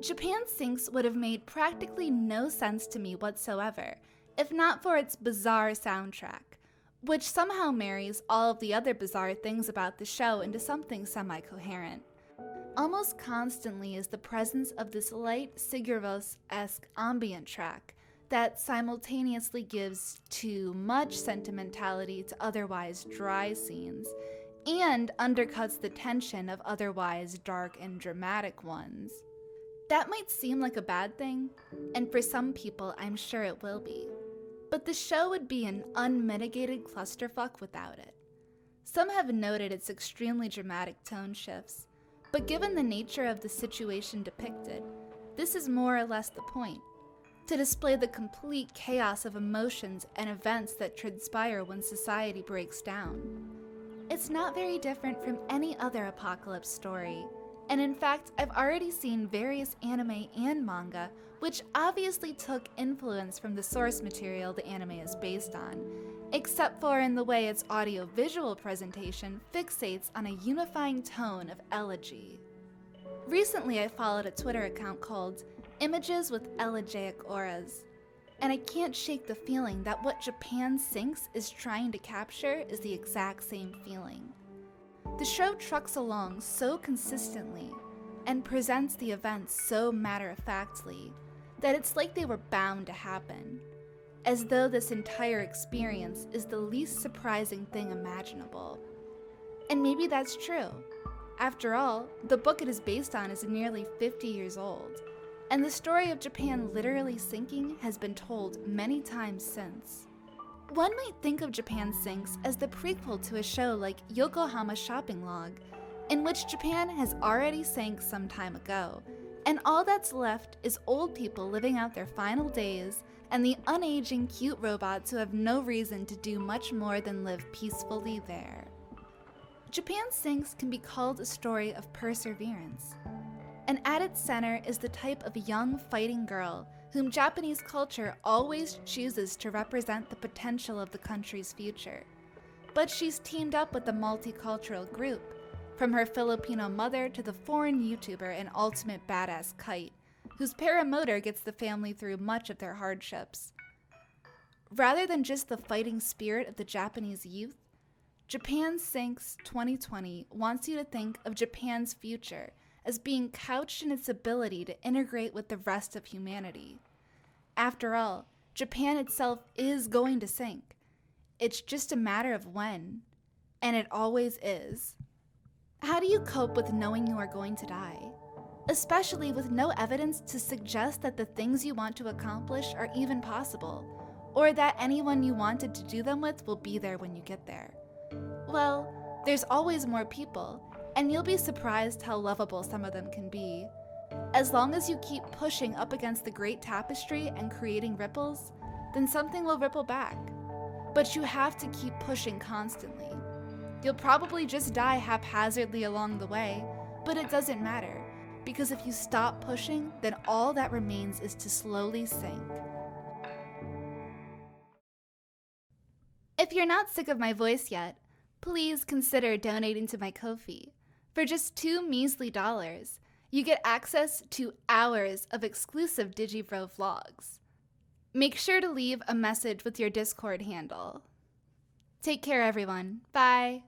Japan Sinks would have made practically no sense to me whatsoever, if not for its bizarre soundtrack, which somehow marries all of the other bizarre things about the show into something semi-coherent. Almost constantly is the presence of this light Sigur Rós-esque ambient track that simultaneously gives too much sentimentality to otherwise dry scenes, and undercuts the tension of otherwise dark and dramatic ones. That might seem like a bad thing, and for some people I'm sure it will be, but the show would be an unmitigated clusterfuck without it. Some have noted its extremely dramatic tone shifts, but given the nature of the situation depicted, this is more or less the point, to display the complete chaos of emotions and events that transpire when society breaks down. It's not very different from any other apocalypse story, and in fact, I've already seen various anime and manga which obviously took influence from the source material the anime is based on, except for in the way its audio-visual presentation fixates on a unifying tone of elegy. Recently, I followed a Twitter account called Images with Elegiac Auras, and I can't shake the feeling that what Japan Sinks is trying to capture is the exact same feeling. The show trucks along so consistently and presents the events so matter-of-factly that it's like they were bound to happen, as though this entire experience is the least surprising thing imaginable. And maybe that's true. After all, the book it is based on is nearly 50 years old, and the story of Japan literally sinking has been told many times since. One might think of Japan Sinks as the prequel to a show like Yokohama Shopping Log, in which Japan has already sank some time ago, and all that's left is old people living out their final days and the unaging cute robots who have no reason to do much more than live peacefully there. Japan Sinks can be called a story of perseverance, and at its center is the type of young fighting girl whom Japanese culture always chooses to represent the potential of the country's future. But she's teamed up with a multicultural group, from her Filipino mother to the foreign YouTuber and ultimate badass Kite, whose paramotor gets the family through much of their hardships. Rather than just the fighting spirit of the Japanese youth, Japan Sinks 2020 wants you to think of Japan's future as being couched in its ability to integrate with the rest of humanity. After all, Japan itself is going to sink. It's just a matter of when, and it always is. How do you cope with knowing you are going to die? Especially with no evidence to suggest that the things you want to accomplish are even possible, or that anyone you wanted to do them with will be there when you get there. Well, there's always more people, and you'll be surprised how lovable some of them can be. As long as you keep pushing up against the great tapestry and creating ripples, then something will ripple back. But you have to keep pushing constantly. You'll probably just die haphazardly along the way, but it doesn't matter, because if you stop pushing, then all that remains is to slowly sink. If you're not sick of my voice yet, please consider donating to my Ko-fi. For just $2 measly, you get access to hours of exclusive DigiBro vlogs. Make sure to leave a message with your Discord handle. Take care, everyone. Bye.